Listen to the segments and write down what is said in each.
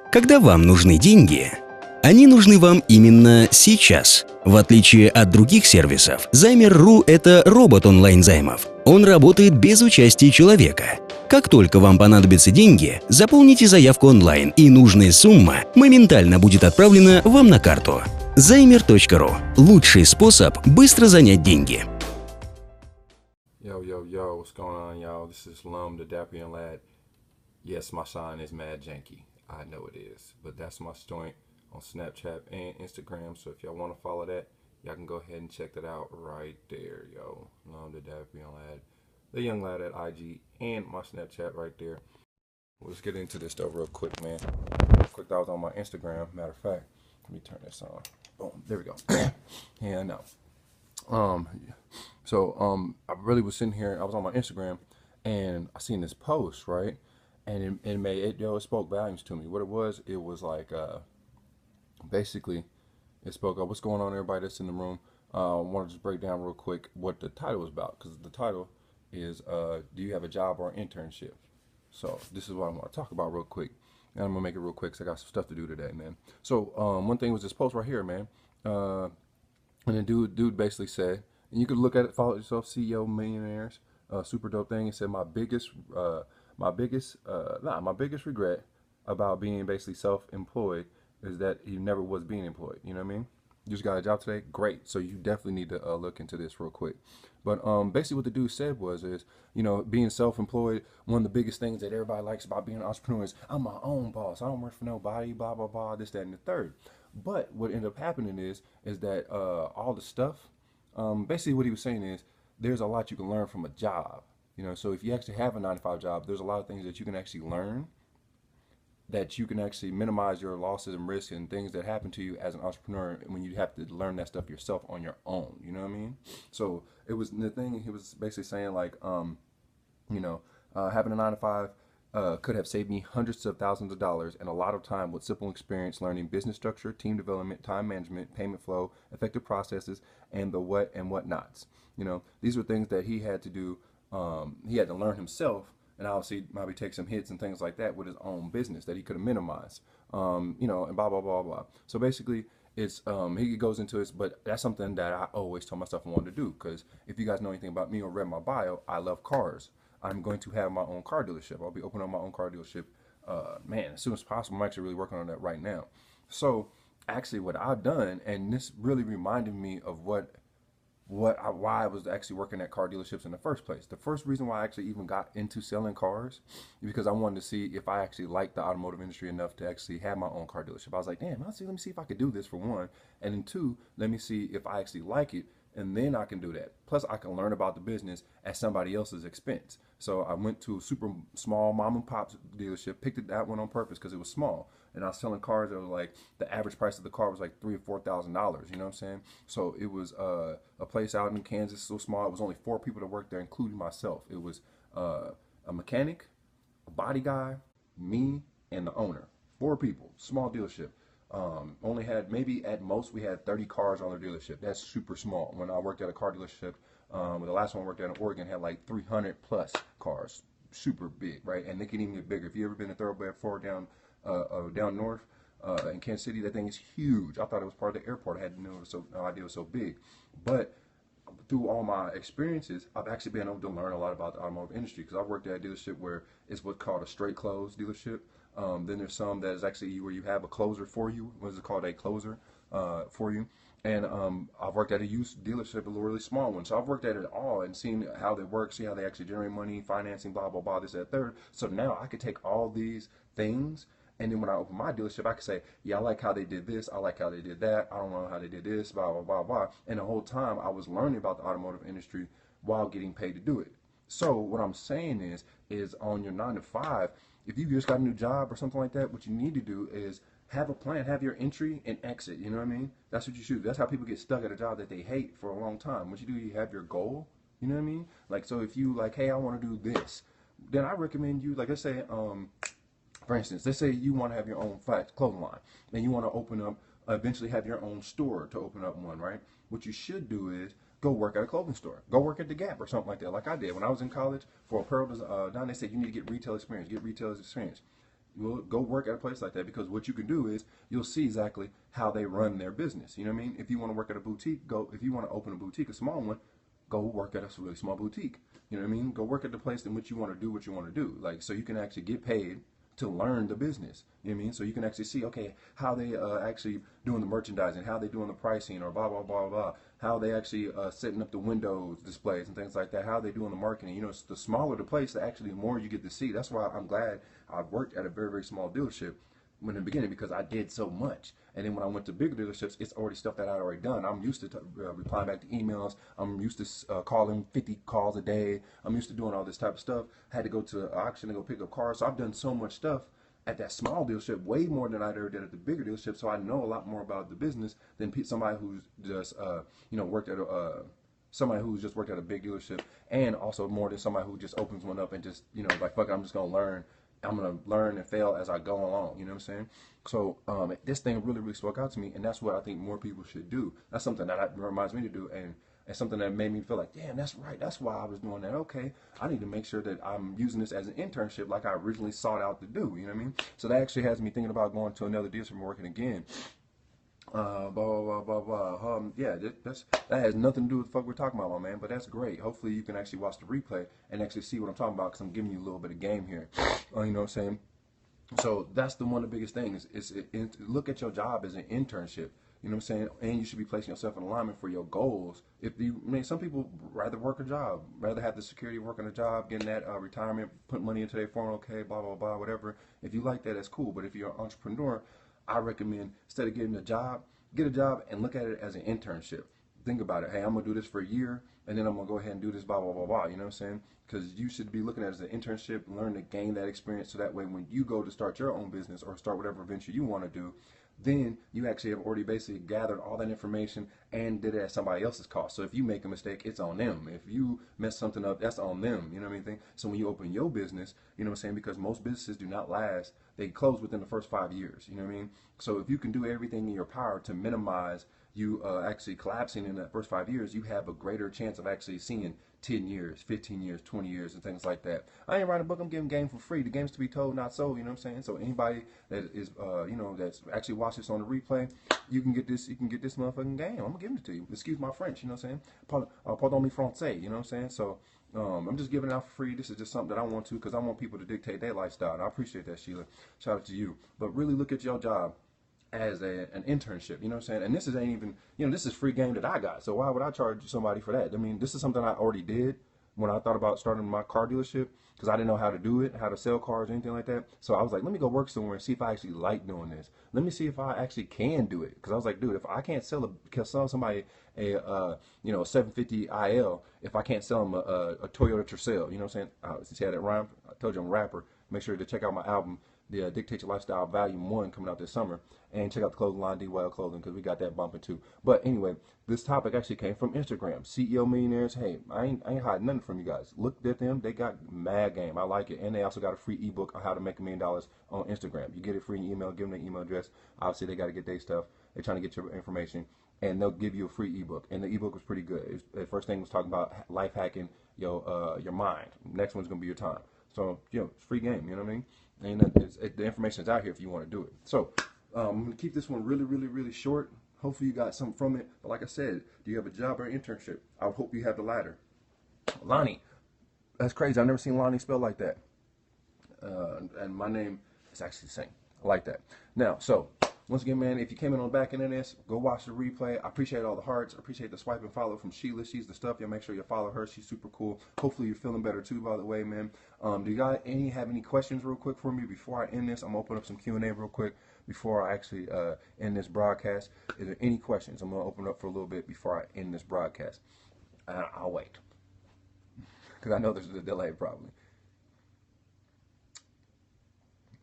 Когда вам нужны деньги, они нужны вам именно сейчас. В отличие от других сервисов, Займер.ру – это робот онлайн-займов. Он работает без участия человека. Как только вам понадобятся деньги, заполните заявку онлайн, и нужная сумма моментально будет отправлена вам на карту. Займер.ру – лучший способ быстро занять деньги. Yo, what's going on, y'all? This is the DapperYungLad. Yes, my sign is mad janky. I know it is, but that's my joint on Snapchat and Instagram. So if y'all want to follow that, y'all can go ahead and check that out right there, yo. The DapperYungLad, the Young Lad at IG, and my Snapchat right there. Let's get into this stuff real quick, man. Real quick, that was on my Instagram. Matter of fact, let me turn this on. Boom, there we go. Yeah, I know. I really was sitting here, I was on my Instagram, and I seen this post, right? And it spoke volumes to me. What it was like, basically, it spoke up what's going on, everybody that's in the room. I want to just break down real quick what the title was about, because the title is, do you have a job or an internship? So this is what I want to talk about real quick. And I'm going to make it real quick, because I got some stuff to do today, man. So one thing was this post right here, man. And the dude basically said, and you could look at it, follow it yourself, CEO Millionaires, super dope thing. It said my biggest regret about being basically self-employed is that he never was being employed. You know what I mean? You just got a job today, great. So you definitely need to look into this real quick. But basically what the dude said is, you know, being self-employed, one of the biggest things that everybody likes about being an entrepreneur is, I'm my own boss. I don't work for nobody, blah, blah, blah, this, that, and the third. But what ended up happening is that all the stuff, basically what he was saying is, there's a lot you can learn from a job. You know, so if you actually have a 9-to-5 job, there's a lot of things that you can actually learn, that you can actually minimize your losses and risks and things that happen to you as an entrepreneur when you have to learn that stuff yourself on your own. You know what I mean? So it was the thing he was basically saying, like, you know, having a 9-to-5 could have saved me hundreds of thousands of dollars and a lot of time with simple experience learning business structure, team development, time management, payment flow, effective processes, and the what and whatnots. You know, these were things that he had to do. He had to learn himself, and obviously maybe take some hits and things like that with his own business that he could have minimized, you know, and blah, blah, blah, blah. So basically it's, he goes into this, but that's something that I always told myself I wanted to do, because if you guys know anything about me or read my bio, I love cars. I'm going to have my own car dealership. I'll be opening up my own car dealership, man, as soon as possible. I'm actually really working on that right now. So actually what I've done, and this really reminded me of why I was actually working at car dealerships in the first place. The first reason why I actually even got into selling cars is because I wanted to see if I actually liked the automotive industry enough to actually have my own car dealership. I was like, damn, let me see if I could do this, for one, and then two, let me see if I actually like it, and then I can do that. Plus I can learn about the business at somebody else's expense. So I went to a super small mom and pop dealership, picked that one on purpose because it was small, and I was selling cars that was like, the average price of the car was like $3,000 or $4,000. You know what I'm saying? So it was a place out in Kansas, so small. It was only 4 people that worked there, including myself. It was a mechanic, a body guy, me, and the owner. 4 people, small dealership. Only had, maybe at most, we had 30 cars on the dealership. That's super small. When I worked at a car dealership, the last one I worked at in Oregon had like 300 plus cars. Super big, right? And they can even get bigger. If you ever been to Thoroughbred 4 down north in Kansas City, that thing is huge. I thought it was part of the airport. I had no idea it was so big. But through all my experiences, I've actually been able to learn a lot about the automotive industry, because I've worked at a dealership where it's what's called a straight close dealership. Then there's some that is actually where you have a closer for you. What is it called? A closer for you. And I've worked at a used dealership, a really small one. So I've worked at it all and seen how they work, see how they actually generate money, financing, blah, blah, blah, this, that, third. So now I could take all these things, and then when I open my dealership, I could say, yeah, I like how they did this, I like how they did that, I don't know how they did this, blah, blah, blah, blah. And the whole time I was learning about the automotive industry while getting paid to do it. So what I'm saying is on your 9-to-5, if you just got a new job or something like that, what you need to do is have a plan, have your entry and exit. You know what I mean? That's what you should do. That's how people get stuck at a job that they hate for a long time. What you do, you have your goal. You know what I mean? Like, so if you like, hey, I want to do this, then I recommend you, like, let's say, for instance, let's say you want to have your own clothing line, and you want to open up, eventually have your own store to open up one, right? What you should do is go work at a clothing store. Go work at the Gap or something like that, like I did. When I was in college, for apparel design, they said you need to get retail experience, Well, go work at a place like that, because what you can do is you'll see exactly how they run their business. You know what I mean? If you want to work at a boutique, go. If you want to open a boutique, a small one, go work at a really small boutique. You know what I mean? Go work at the place in which you want to do what you want to do. Like, so you can actually get paid to learn the business. You know what I mean? So you can actually see, okay, how they actually doing the merchandising, how they doing the pricing, or blah, blah, blah, blah, how they actually setting up the windows displays and things like that, how they doing the marketing. You know, it's the smaller the place, the actually more you get to see. That's why I'm glad I worked at a very, very small dealership in the beginning, because I did so much. And then when I went to bigger dealerships, it's already stuff that I'd already done. I'm used to replying back to emails. I'm used to calling 50 calls a day. I'm used to doing all this type of stuff. Had to go to an auction and go pick up cars. So I've done so much stuff at that small dealership, way more than I ever did at the bigger dealership. So I know a lot more about the business than somebody who's just worked at somebody who's just worked at a big dealership, and also more than somebody who just opens one up and just like, fuck it, I'm just gonna learn. I'm gonna learn and fail as I go along. You know what I'm saying? So this thing really, really spoke out to me, and that's what I think more people should do. That's something that reminds me to do, and it's something that made me feel like, damn, that's right. That's why I was doing that. Okay, I need to make sure that I'm using this as an internship, like I originally sought out to do. You know what I mean? So that actually has me thinking about going to another dealership and working again. Blah blah blah blah blah. Yeah, that has nothing to do with the fuck we're talking about, my man. But that's great. Hopefully you can actually watch the replay and actually see what I'm talking about, because I'm giving you a little bit of game here. You know what I'm saying? So that's one of the biggest things. Look at your job as an internship. You know what I'm saying? And you should be placing yourself in alignment for your goals. Some people rather work a job, rather have the security of working a job, getting that retirement, put money into their 401k, blah blah blah, whatever. If you like that, that's cool. But if you're an entrepreneur, I recommend, instead of getting a job, get a job and look at it as an internship. Think about it. Hey, I'm going to do this for a year, and then I'm going to go ahead and do this, blah, blah, blah, blah. You know what I'm saying? Because you should be looking at it as an internship, learn to gain that experience, so that way when you go to start your own business or start whatever venture you want to do, then you actually have already basically gathered all that information and did it at somebody else's cost. So if you make a mistake, it's on them. If you mess something up, that's on them. You know what I mean? So when you open your business, you know what I'm saying? Because most businesses do not last. They close within the first 5 years. You know what I mean? So if you can do everything in your power to minimize you actually collapsing in that first 5 years, you have a greater chance of actually seeing 10 years, 15 years, 20 years, and things like that. I ain't writing a book, I'm giving game for free. The game's to be told, not sold, you know what I'm saying? So anybody that is, that's actually watched this on the replay, you can get this motherfucking game. I'm gonna give it to you. Excuse my French, you know what I'm saying? Pardon me français, you know what I'm saying? So I'm just giving it out for free. This is just something that I want to, because I want people to dictate their lifestyle, and I appreciate that, Sheila. Shout out to you. But really look at your job as an internship, you know what I'm saying? And this ain't even, this is free game that I got. So why would I charge somebody for that? I mean, this is something I already did when I thought about starting my car dealership, because I didn't know how to do it, how to sell cars or anything like that. So I was like, let me go work somewhere and see if I actually like doing this. Let me see if I actually can do it. Because I was like, dude, if I can't sell somebody a 750 IL, if I can't sell them a Toyota Tercel, you know what I'm saying? See how that rhyme? I told you I'm a rapper. Make sure to check out my album, the Dictate Your Lifestyle Volume 1, coming out this summer. And check out the clothing line, DYL Clothing, because we got that bumping too. But anyway, this topic actually came from Instagram. CEO Millionaires. Hey, I ain't hiding nothing from you guys. Looked at them. They got mad game. I like it. And they also got a free ebook on how to make $1 million on Instagram. You get it free in your email. Give them their email address. Obviously, they got to get their stuff. They're trying to get your information. And they'll give you a free ebook. And the ebook was pretty good. The first thing was talking about life hacking your mind. Next one's going to be your time. So, it's free game. You know what I mean? And the information is out here if you want to do it. So, I'm going to keep this one really, really, really short. Hopefully you got something from it. But like I said, do you have a job or an internship? I hope you have the latter. Lonnie. That's crazy. I've never seen Lonnie spelled like that. And my name is actually the same. I like that. Now, so, once again, man, if you came in on the back end of this, go watch the replay. I appreciate all the hearts. I appreciate the swipe and follow from Sheila. She's the stuff. Y'all make sure you follow her. She's super cool. Hopefully you're feeling better too, by the way, man. Do you guys have any questions real quick for me before I end this? I'm going to open up some Q&A real quick before I actually end this broadcast. Is there any questions? I'm going to open up for a little bit before I end this broadcast. I'll wait, because I know there's a delay probably.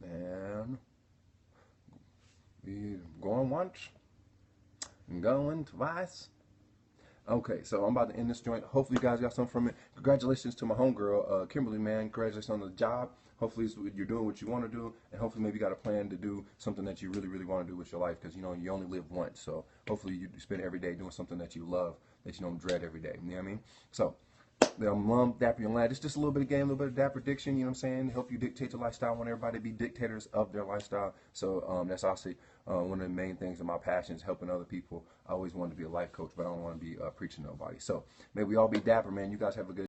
And we going once, going twice. Okay, so I'm about to end this joint. Hopefully you guys got something from it. Congratulations to my homegirl, Kimberly, man. Congratulations on the job. Hopefully you're doing what you want to do, and hopefully maybe you got a plan to do something that you really, really want to do with your life, because you only live once. So hopefully you spend every day doing something that you love, that you don't dread every day. You know what I mean? So Dapper Young Lad. It's just a little bit of game, a little bit of dapper diction, you know what I'm saying? Help you dictate your lifestyle. I want everybody to be dictators of their lifestyle. So that's obviously one of the main things of my passions, helping other people. I always wanted to be a life coach, but I don't want to be preaching to nobody. So may we all be dapper, man. You guys have a good